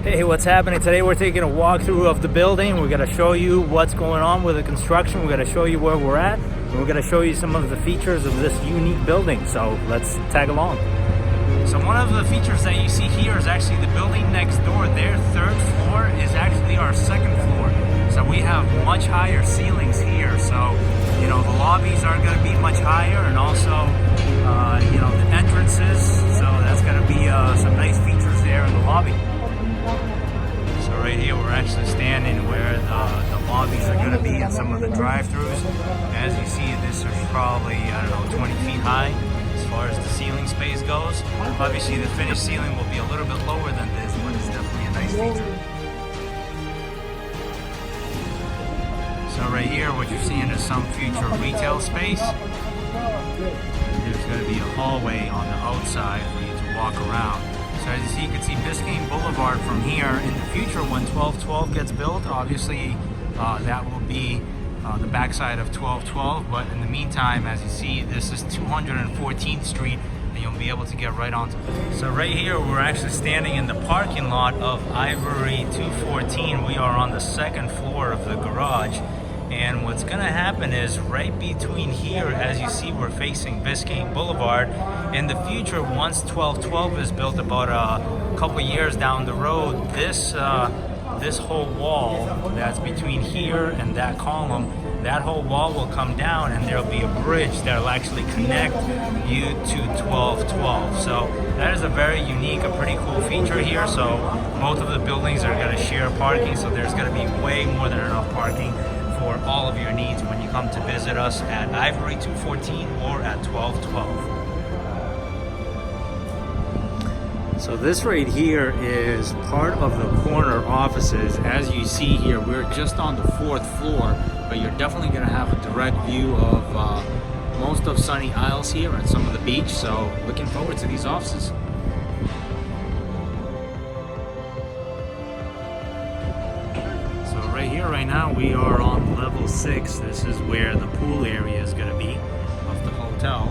Hey, what's happening? Today we're taking a walkthrough of the building. We're going to show you what's going on with the construction. We're going to show you where we're at. And we're going to show you some of the features of this unique building. So let's tag along. So one of the features that you see here is actually the building next door. Their third floor is actually our second floor. So we have much higher ceilings here. So, you know, the lobbies are going to be much higher, and also, you know, the entrances. So that's going to be some nice features there in the lobby. So right here we're actually standing where the lobbies are going to be and some of the drive-thrus. As you see, this is probably, I don't know, 20 feet high as far as the ceiling space goes. Obviously the finished ceiling will be a little bit lower than this, but it's definitely a nice feature. So right here what you're seeing is some future retail space. There's going to be a hallway on the outside for you to walk around. So as you see, you can see Biscayne Boulevard from here. In the future, when 1212 gets built, obviously that will be the backside of 1212. But in the meantime, as you see, this is 214th Street, and you'll be able to get right onto it. So right here, we're actually standing in the parking lot of Ivory 214. We are on the second floor of the garage. And what's going to happen is right between here, as you see, we're facing Biscayne Boulevard. In the future, once 1212 is built, about a couple years down the road, this whole wall that's between here and that column, that whole wall will come down, and there'll be a bridge that'll actually connect you to 1212. So that is a very unique, a pretty cool feature here. So both of the buildings are going to share parking, so there's going to be way more than enough parking for all of your needs when you come to visit us at Ivory 214 or at 1212. So this right here is part of the corner offices. As you see here, we're just on the 4th floor, but you're definitely going to have a direct view of most of Sunny Isles here and some of the beach. So looking forward to these offices. Right here, right now, we are on level 6. This is where the pool area is going to be of the hotel.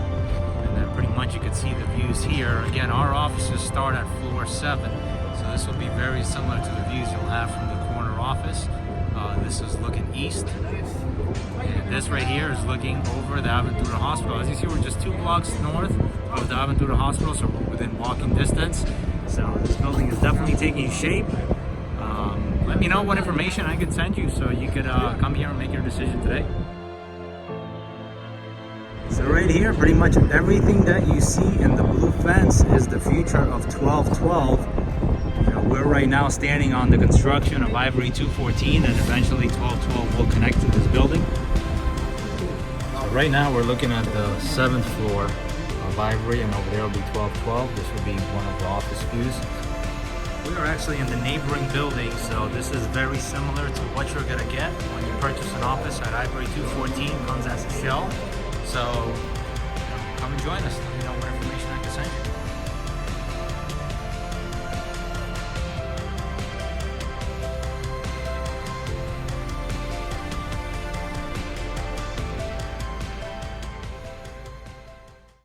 And then pretty much you can see the views here. Again, our offices start at floor 7. So this will be very similar to the views you'll have from the corner office. This is looking east. And this right here is looking over the Aventura Hospital. As you see, we're just 2 blocks north of the Aventura Hospital, so we're within walking distance. So this building is definitely taking shape. Let me know what information I could send you so you could come here and make your decision today. So right here, pretty much everything that you see in the blue fence is the future of 1212. You know, we're right now standing on the construction of Ivory 214, and eventually 1212 will connect to this building. So right now we're looking at the 7th floor of Ivory, and over there will be 1212. This will be one of the office views. We are actually in the neighboring building, so this is very similar to what you're going to get when you purchase an office at Ivory 214. It comes as a shell. So, you know, come and join us. Let me know what information I can send you.